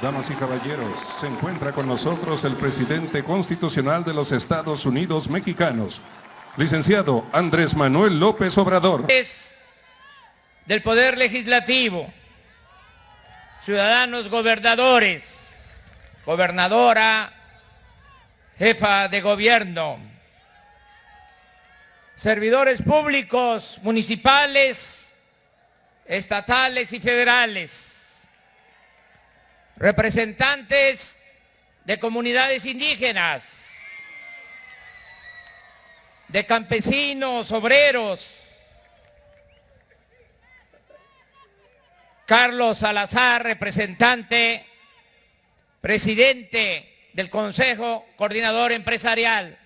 Damas y caballeros, se encuentra con nosotros el presidente constitucional de los Estados Unidos mexicanos, licenciado Andrés Manuel López Obrador. Del Poder Legislativo, ciudadanos gobernadores, gobernadora, jefa de gobierno, servidores públicos, municipales, estatales y federales, representantes de comunidades indígenas, de campesinos, obreros, Carlos Salazar, representante, presidente del Consejo Coordinador Empresarial.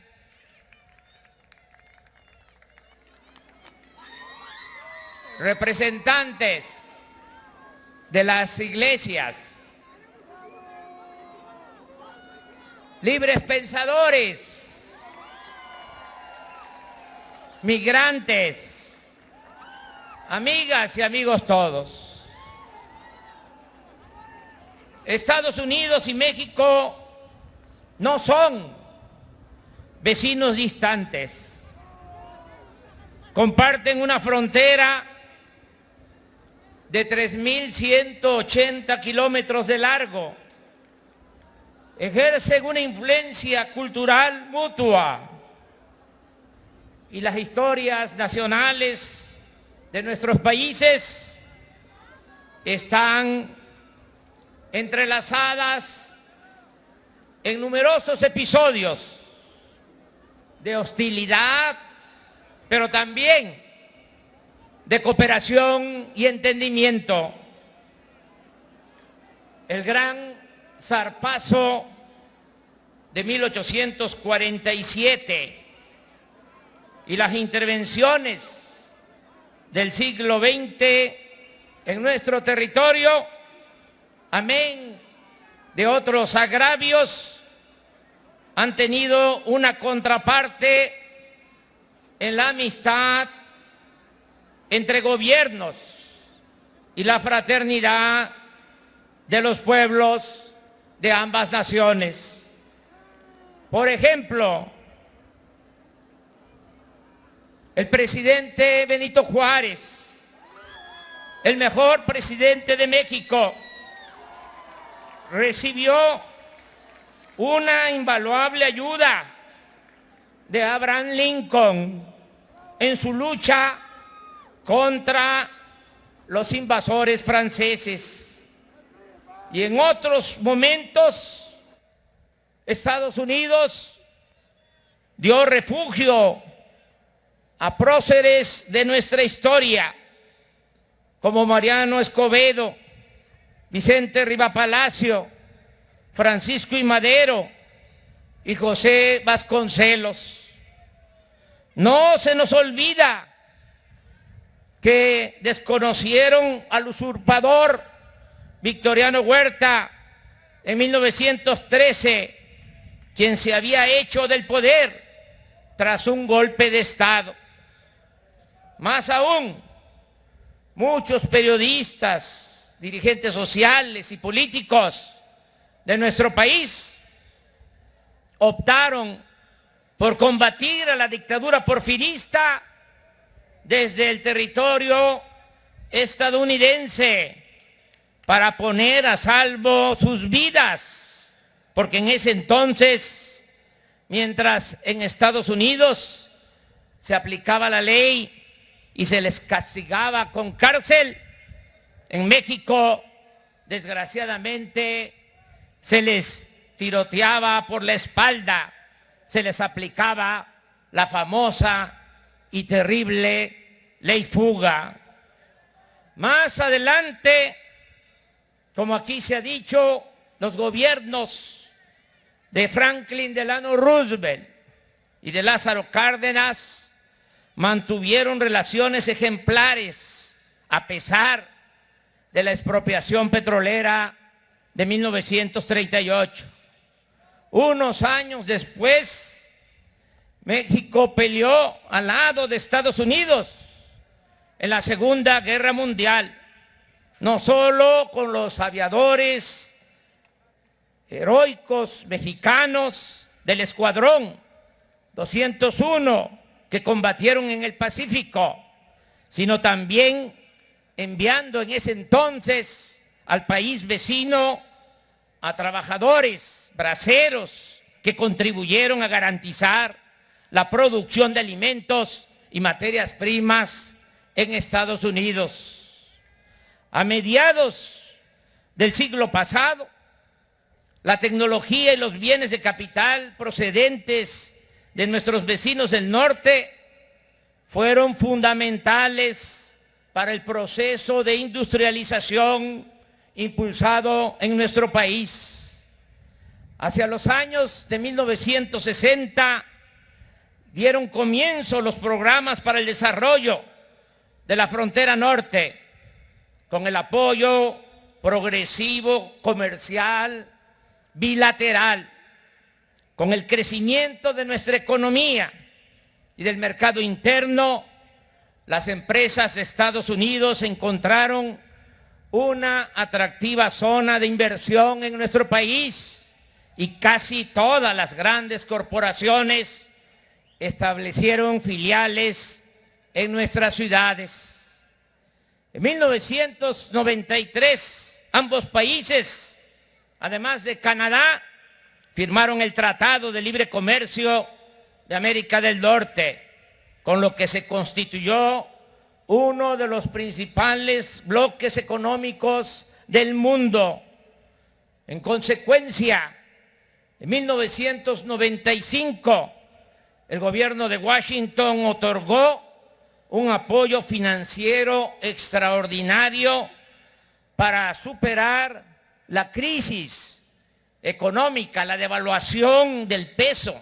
Representantes de las iglesias, libres pensadores, migrantes, amigas y amigos todos. Estados Unidos y México no son vecinos distantes. Comparten una frontera de 3.180 kilómetros de largo. Ejercen una influencia cultural mutua. Y las historias nacionales de nuestros países están entrelazadas en numerosos episodios de hostilidad, pero también de cooperación y entendimiento. El gran zarpazo de 1847 y las intervenciones del siglo XX en nuestro territorio, amén de otros agravios, han tenido una contraparte en la amistad entre gobiernos y la fraternidad de los pueblos de ambas naciones. Por ejemplo, el presidente Benito Juárez, el mejor presidente de México, recibió una invaluable ayuda de Abraham Lincoln en su lucha contra los invasores franceses. Y en otros momentos, Estados Unidos dio refugio a próceres de nuestra historia, como Mariano Escobedo, Vicente Rivapalacio, Francisco I. Madero y José Vasconcelos. No se nos olvida que desconocieron al usurpador Victoriano Huerta en 1913, quien se había hecho del poder tras un golpe de Estado. Más aún, muchos periodistas, dirigentes sociales y políticos de nuestro país optaron por combatir a la dictadura porfirista desde el territorio estadounidense para poner a salvo sus vidas, porque en ese entonces, mientras en Estados Unidos se aplicaba la ley y se les castigaba con cárcel, en México, desgraciadamente, se les tiroteaba por la espalda, se les aplicaba la famosa y terrible ley fuga. Más adelante, como aquí se ha dicho, los gobiernos de Franklin Delano Roosevelt y de Lázaro Cárdenas mantuvieron relaciones ejemplares a pesar de la expropiación petrolera de 1938. Unos años después, México peleó al lado de Estados Unidos en la Segunda Guerra Mundial, no solo con los aviadores heroicos mexicanos del Escuadrón 201 que combatieron en el Pacífico, sino también enviando en ese entonces al país vecino a trabajadores braceros que contribuyeron a garantizar la producción de alimentos y materias primas en Estados Unidos. A mediados del siglo pasado, la tecnología y los bienes de capital procedentes de nuestros vecinos del norte fueron fundamentales para el proceso de industrialización impulsado en nuestro país. Hacia los años de 1960 dieron comienzo los programas para el desarrollo de la frontera norte, con el apoyo progresivo, comercial, bilateral, con el crecimiento de nuestra economía y del mercado interno. Las empresas de Estados Unidos encontraron una atractiva zona de inversión en nuestro país y casi todas las grandes corporaciones establecieron filiales en nuestras ciudades. En 1993, ambos países, además de Canadá, firmaron el Tratado de Libre Comercio de América del Norte, con lo que se constituyó uno de los principales bloques económicos del mundo. En consecuencia, en 1995, el gobierno de Washington otorgó un apoyo financiero extraordinario para superar la crisis económica, la devaluación del peso,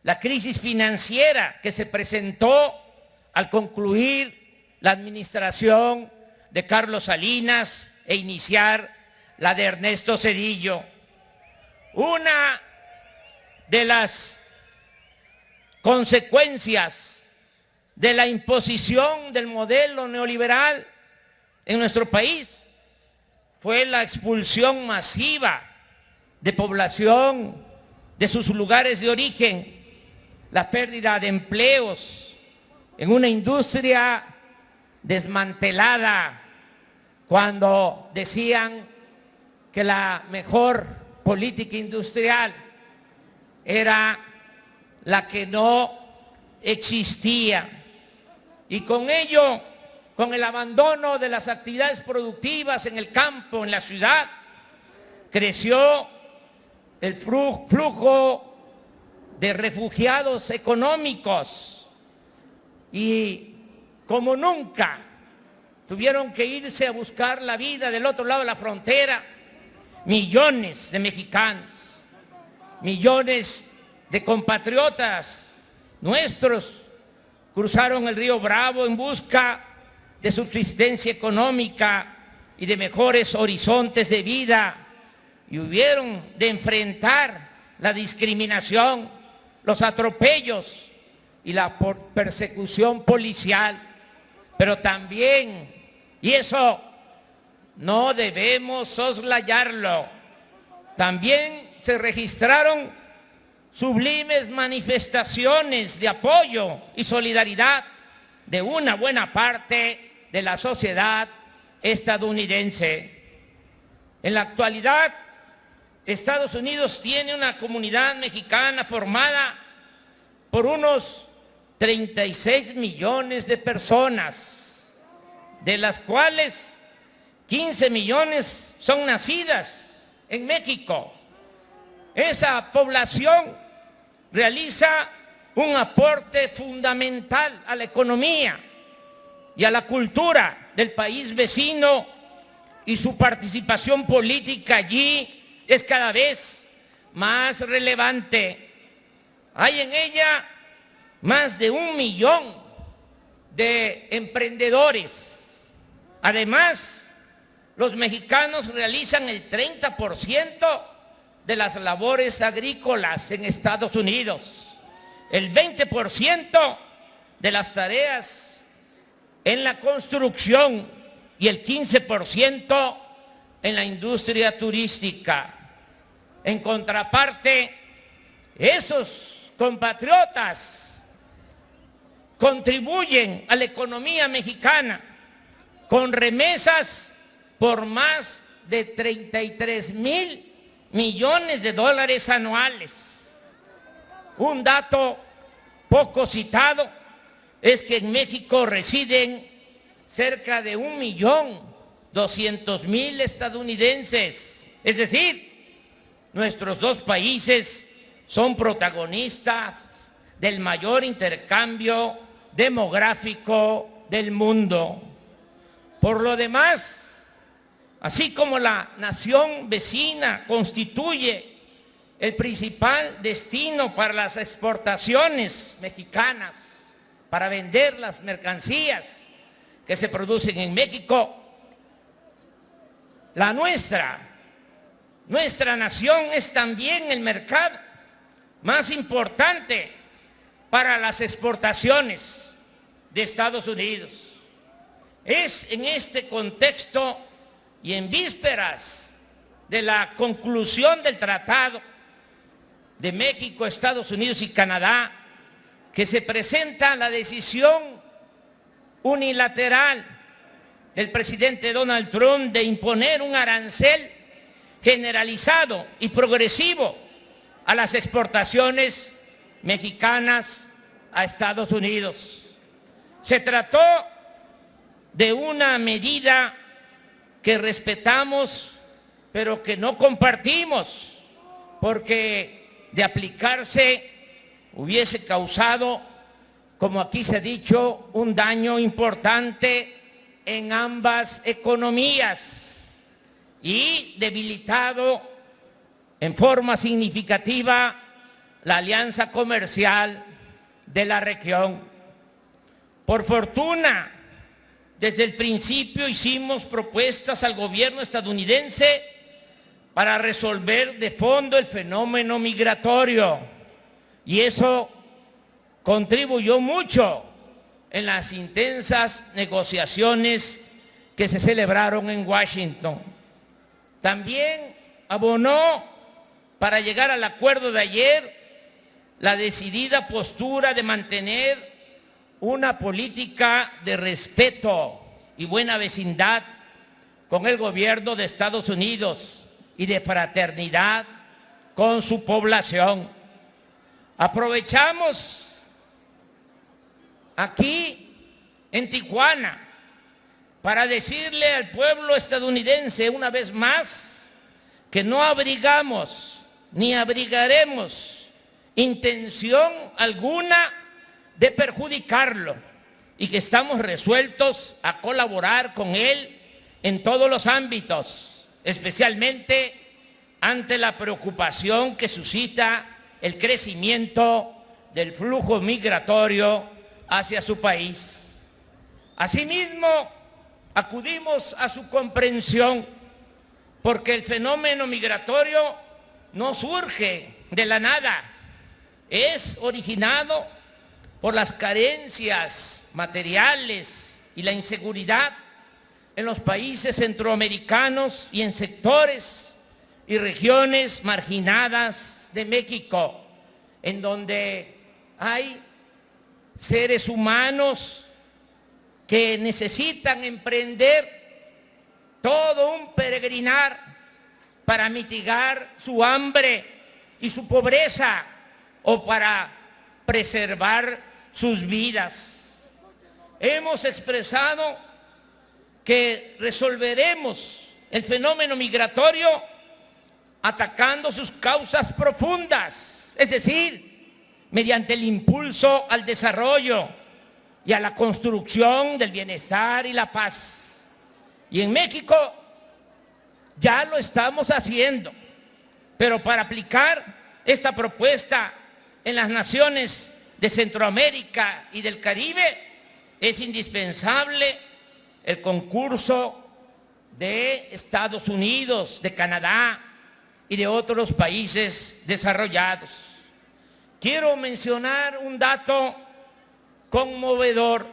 la crisis financiera que se presentó al concluir la administración de Carlos Salinas e iniciar la de Ernesto Zedillo. Una de las consecuencias de la imposición del modelo neoliberal en nuestro país fue la expulsión masiva de población de sus lugares de origen, la pérdida de empleos en una industria desmantelada, cuando decían que la mejor política industrial era la que no existía. Y con ello, con el abandono de las actividades productivas en el campo, en la ciudad, creció el flujo de refugiados económicos y como nunca tuvieron que irse a buscar la vida del otro lado de la frontera millones de mexicanos, millones de compatriotas nuestros cruzaron el río Bravo en busca de subsistencia económica y de mejores horizontes de vida, y hubieron de enfrentar la discriminación, los atropellos y la persecución policial. Pero también, y eso no debemos soslayarlo, también se registraron sublimes manifestaciones de apoyo y solidaridad de una buena parte de la sociedad estadounidense. En la actualidad, Estados Unidos tiene una comunidad mexicana formada por unos 36 millones de personas, de las cuales 15 millones son nacidas en México. Esa población realiza un aporte fundamental a la economía y a la cultura del país vecino, y su participación política allí es cada vez más relevante. Hay en ella más de 1 millón de emprendedores. Además, los mexicanos realizan el 30% de las labores agrícolas en Estados Unidos, el 20% de las tareas en la construcción y el 15% en la industria turística. En contraparte, esos compatriotas contribuyen a la economía mexicana con remesas por más de 33,000 millones de dólares anuales. Un dato poco citado es que en México residen cerca de 1,200,000 estadounidenses. Es decir, nuestros dos países son protagonistas del mayor intercambio demográfico del mundo. Por lo demás, así como la nación vecina constituye el principal destino para las exportaciones mexicanas, para vender las mercancías que se producen en México, la nuestra nación es también el mercado más importante para las exportaciones de Estados Unidos. Es en este contexto y en vísperas de la conclusión del Tratado de México, Estados Unidos y Canadá, que se presenta la decisión unilateral del presidente Donald Trump de imponer un arancel generalizado y progresivo a las exportaciones mexicanas a Estados Unidos. Se trató de una medida que respetamos, pero que no compartimos, porque de aplicarse hubiese causado, como aquí se ha dicho, un daño importante en ambas economías y debilitado en forma significativa la alianza comercial de la región. Por fortuna, desde el principio hicimos propuestas al gobierno estadounidense para resolver de fondo el fenómeno migratorio, y eso contribuyó mucho en las intensas negociaciones que se celebraron en Washington. También abonó para llegar al acuerdo de ayer la decidida postura de mantener una política de respeto y buena vecindad con el gobierno de Estados Unidos y de fraternidad con su población. Aprovechamos aquí en Tijuana para decirle al pueblo estadounidense una vez más que no abrigamos ni abrigaremos intención alguna de perjudicarlo y que estamos resueltos a colaborar con él en todos los ámbitos, especialmente ante la preocupación que suscita el crecimiento del flujo migratorio hacia su país. Asimismo, acudimos a su comprensión porque el fenómeno migratorio no surge de la nada, es originado por las carencias materiales y la inseguridad en los países centroamericanos y en sectores y regiones marginadas de México, en donde hay seres humanos que necesitan emprender todo un peregrinar para mitigar su hambre y su pobreza o para preservar sus vidas. Hemos expresado que resolveremos el fenómeno migratorio atacando sus causas profundas, es decir, mediante el impulso al desarrollo y a la construcción del bienestar y la paz. Y en México ya lo estamos haciendo, pero para aplicar esta propuesta en las naciones de Centroamérica y del Caribe es indispensable el concurso de Estados Unidos, de Canadá y de otros países desarrollados. Quiero mencionar un dato conmovedor.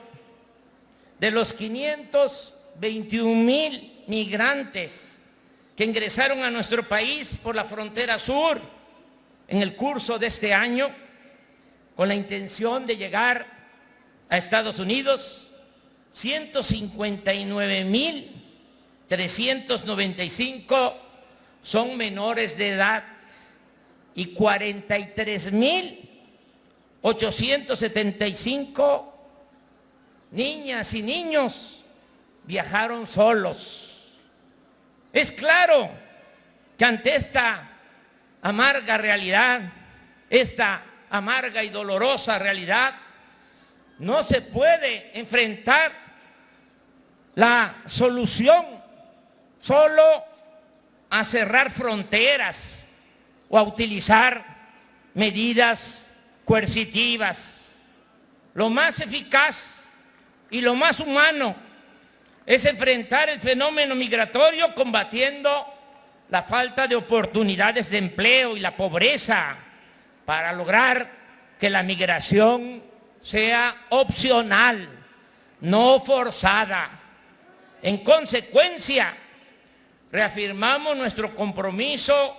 De los 521,000 migrantes que ingresaron a nuestro país por la frontera sur en el curso de este año con la intención de llegar a Estados Unidos, 159.395 son menores de edad y 43.875 niñas y niños viajaron solos. Es claro que ante esta amarga realidad, esta amarga y dolorosa realidad, no se puede enfrentar la solución solo a cerrar fronteras o a utilizar medidas coercitivas. Lo más eficaz y lo más humano es enfrentar el fenómeno migratorio combatiendo la falta de oportunidades de empleo y la pobreza para lograr que la migración sea opcional, no forzada. En consecuencia, reafirmamos nuestro compromiso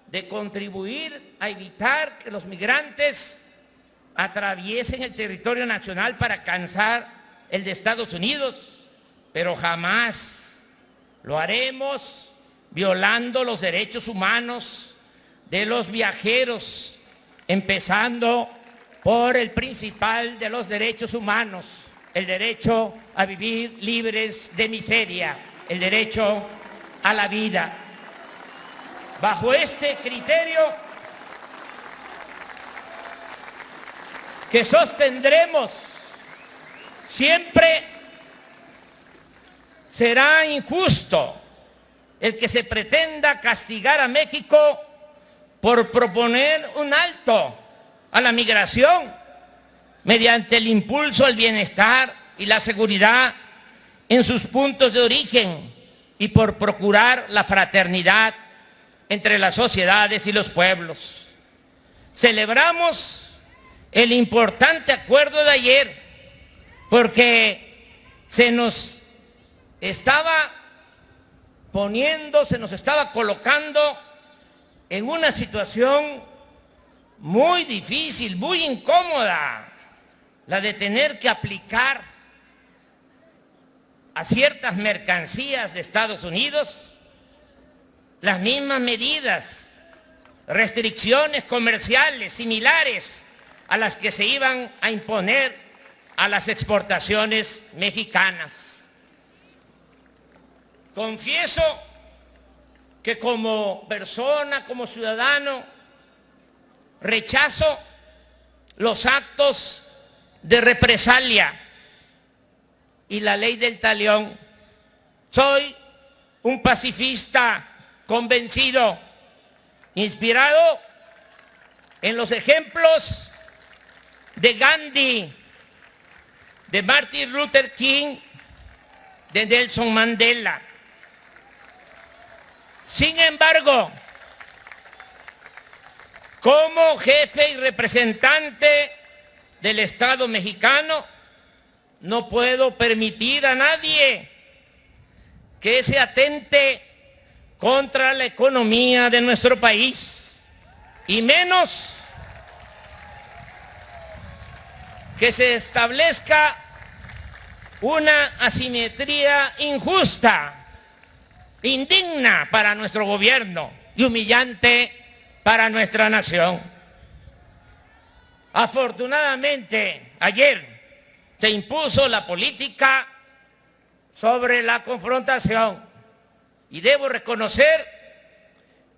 de contribuir a evitar que los migrantes atraviesen el territorio nacional para alcanzar el de Estados Unidos, pero jamás lo haremos violando los derechos humanos de los viajeros, empezando por el principal de los derechos humanos, el derecho a vivir libres de miseria, el derecho a la vida. Bajo este criterio que sostendremos siempre, será injusto el que se pretenda castigar a México por proponer un alto a la migración mediante el impulso al bienestar y la seguridad en sus puntos de origen y por procurar la fraternidad entre las sociedades y los pueblos. Celebramos el importante acuerdo de ayer porque se nos estaba colocando en una situación muy difícil, muy incómoda, la de tener que aplicar a ciertas mercancías de Estados Unidos las mismas medidas, restricciones comerciales similares a las que se iban a imponer a las exportaciones mexicanas. Confieso que como persona, como ciudadano, rechazo los actos de represalia y la ley del talión. Soy un pacifista convencido, inspirado en los ejemplos de Gandhi, de Martin Luther King, de Nelson Mandela. Sin embargo, como jefe y representante del Estado mexicano, no puedo permitir a nadie que se atente contra la economía de nuestro país, y menos que se establezca una asimetría injusta, indigna para nuestro gobierno y humillante para nuestra nación. Afortunadamente, ayer se impuso la política sobre la confrontación y debo reconocer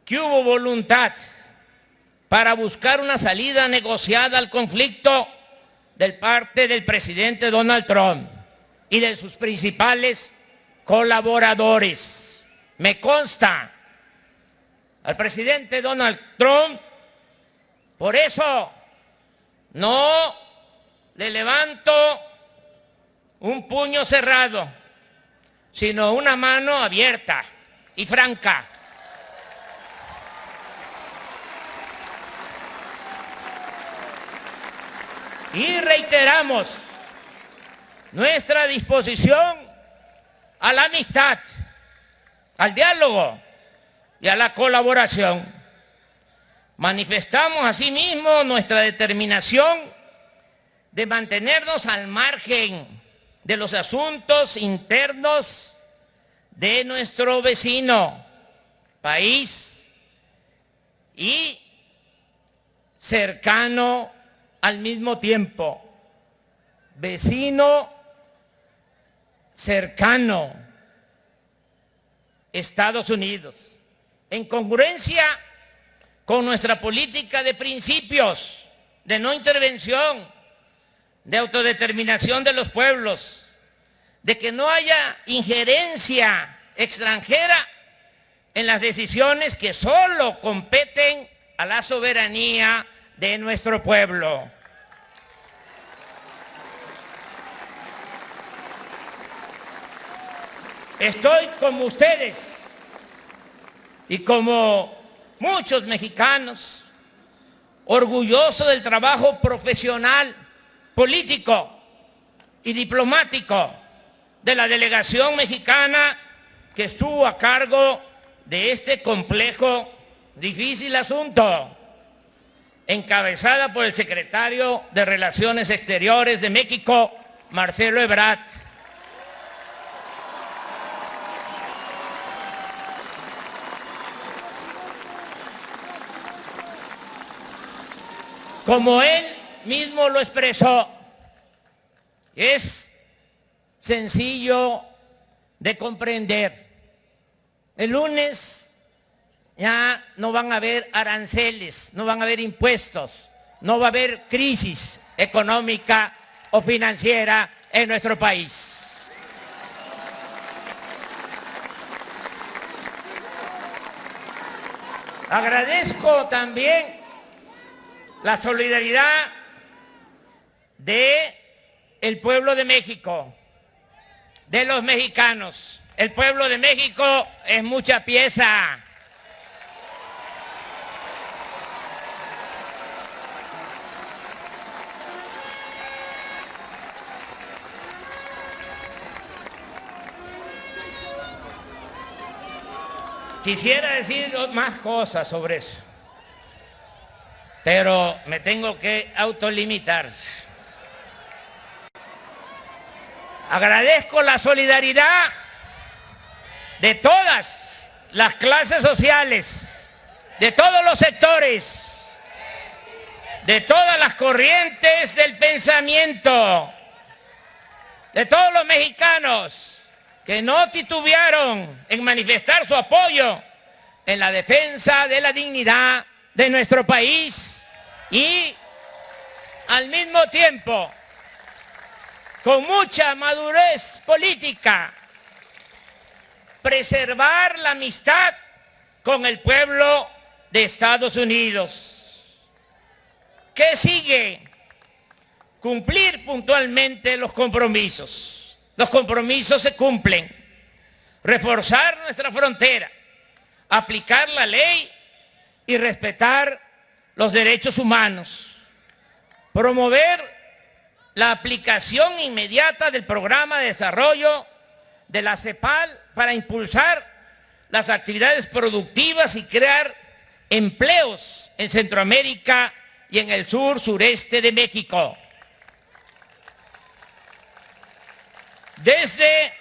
que hubo voluntad para buscar una salida negociada al conflicto de parte del presidente Donald Trump y de sus principales colaboradores. Me consta al presidente Donald Trump, por eso no le levanto un puño cerrado, sino una mano abierta y franca. Y reiteramos nuestra disposición a la amistad, al diálogo y a la colaboración. Manifestamos asimismo nuestra determinación de mantenernos al margen de los asuntos internos de nuestro vecino país y cercano al mismo tiempo. Vecino cercano, Estados Unidos, en congruencia con nuestra política de principios, de no intervención, de autodeterminación de los pueblos, de que no haya injerencia extranjera en las decisiones que solo competen a la soberanía de nuestro pueblo. Estoy como ustedes y como muchos mexicanos, orgulloso del trabajo profesional, político y diplomático de la delegación mexicana que estuvo a cargo de este complejo, difícil asunto, encabezada por el secretario de Relaciones Exteriores de México, Marcelo Ebrard. Como él mismo lo expresó, es sencillo de comprender. El lunes ya no van a haber aranceles, no van a haber impuestos, no va a haber crisis económica o financiera en nuestro país. Agradezco también la solidaridad del pueblo de México, de los mexicanos. El pueblo de México es mucha pieza. Quisiera decir más cosas sobre eso, pero me tengo que autolimitar. Agradezco la solidaridad de todas las clases sociales, de todos los sectores, de todas las corrientes del pensamiento, de todos los mexicanos que no titubearon en manifestar su apoyo en la defensa de la dignidad de nuestro país y al mismo tiempo con mucha madurez política preservar la amistad con el pueblo de Estados Unidos. ¿Qué sigue? Cumplir puntualmente los compromisos. Los compromisos se cumplen. Reforzar nuestra frontera, aplicar la ley y respetar los derechos humanos. Promover la aplicación inmediata del programa de desarrollo de la CEPAL para impulsar las actividades productivas y crear empleos en Centroamérica y en el sur-sureste de México. Desde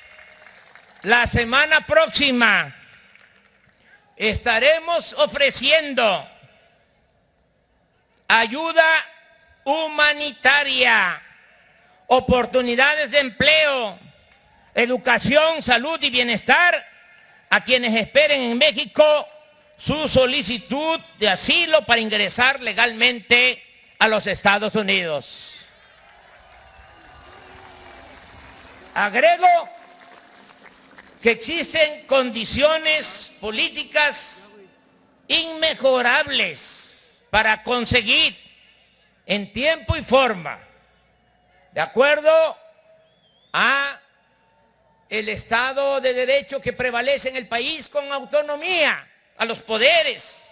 la semana próxima estaremos ofreciendo ayuda humanitaria, oportunidades de empleo, educación, salud y bienestar a quienes esperen en México su solicitud de asilo para ingresar legalmente a los Estados Unidos. Agrego que existen condiciones políticas inmejorables para conseguir en tiempo y forma, de acuerdo a el Estado de Derecho que prevalece en el país con autonomía a los poderes.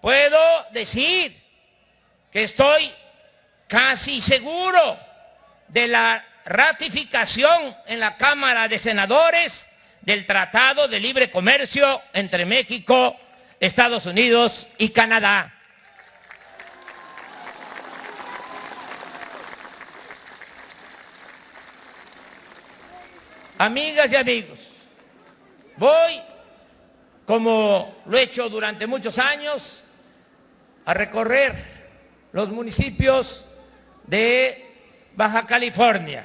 Puedo decir que estoy casi seguro de la ratificación en la Cámara de Senadores del Tratado de Libre Comercio entre México Estados Unidos y Canadá. Amigas y amigos, voy, como lo he hecho durante muchos años, a recorrer los municipios de Baja California.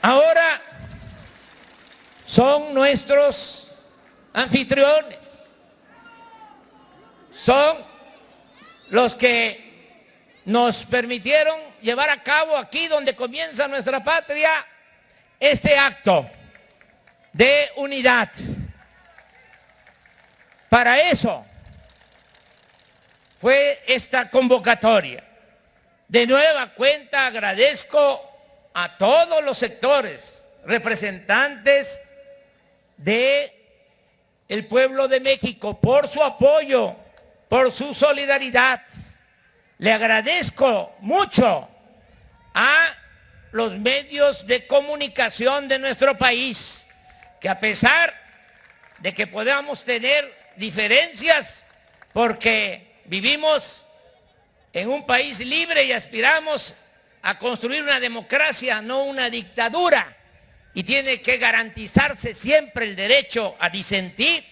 Ahora son nuestros anfitriones, son los que nos permitieron llevar a cabo aquí donde comienza nuestra patria este acto de unidad. Para eso fue esta convocatoria. De nueva cuenta agradezco a todos los sectores, representantes del pueblo de México, por su apoyo, por su solidaridad. Le agradezco mucho a los medios de comunicación de nuestro país, que a pesar de que podamos tener diferencias, porque vivimos en un país libre y aspiramos a construir una democracia, no una dictadura, y tiene que garantizarse siempre el derecho a disentir,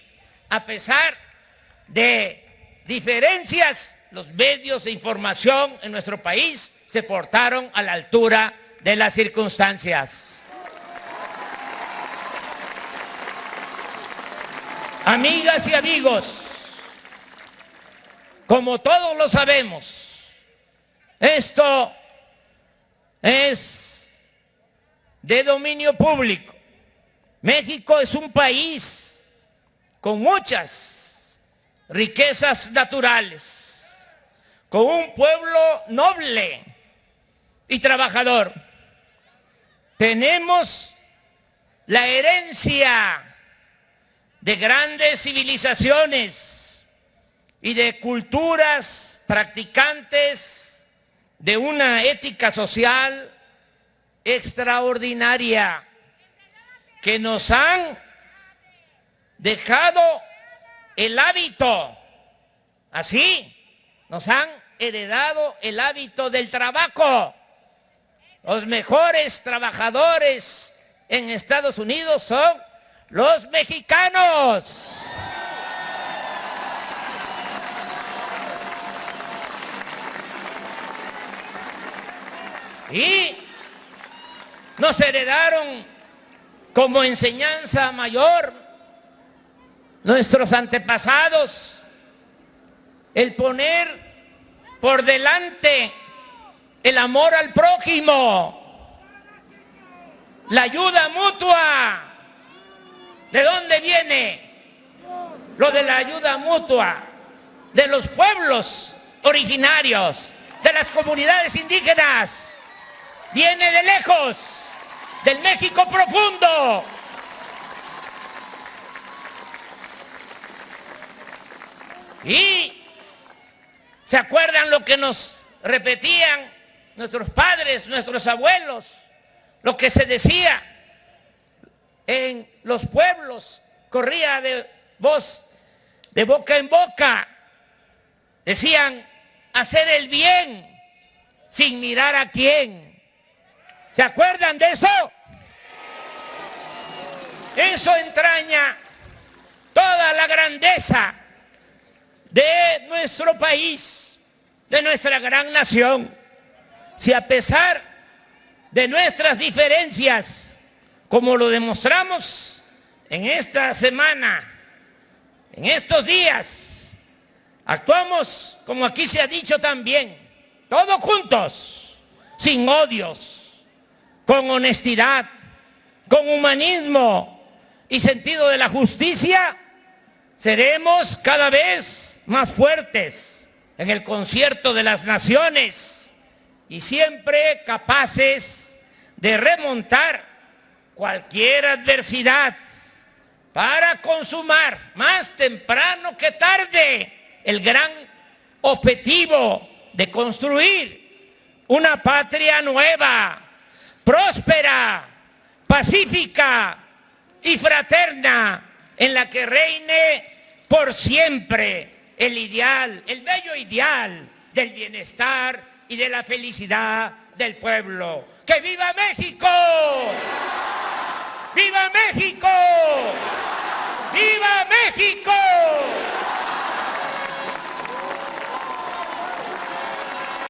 a pesar de diferencias. Los medios de información en nuestro país se portaron a la altura de las circunstancias. Amigas y amigos, como todos lo sabemos, esto es de dominio público. México es un país con muchas riquezas naturales, con un pueblo noble y trabajador. Tenemos la herencia de grandes civilizaciones y de culturas practicantes de una ética social extraordinaria, que nos han dejado el hábito, así, nos han heredado el hábito del trabajo. Los mejores trabajadores en Estados Unidos son los mexicanos. Y nos heredaron como enseñanza mayor nuestros antepasados el poner por delante el amor al prójimo, la ayuda mutua. ¿De dónde viene lo de la ayuda mutua? De los pueblos originarios, de las comunidades indígenas. Viene de lejos, del México profundo. Y ¿se acuerdan lo que nos repetían nuestros padres, nuestros abuelos? Lo que se decía en los pueblos, corría de voz, de boca en boca. Decían, hacer el bien sin mirar a quién. ¿Se acuerdan de eso? Eso entraña toda la grandeza de nuestro país, de nuestra gran nación. Si a pesar de nuestras diferencias, como lo demostramos en esta semana, en estos días, actuamos, como aquí se ha dicho también, todos juntos, sin odios, con honestidad, con humanismo y sentido de la justicia, seremos cada vez más fuertes en el concierto de las naciones y siempre capaces de remontar cualquier adversidad para consumar más temprano que tarde el gran objetivo de construir una patria nueva, próspera, pacífica, y fraterna en la que reine por siempre el ideal, el bello ideal del bienestar y de la felicidad del pueblo. ¡Que viva México! ¡Viva México! ¡Viva México!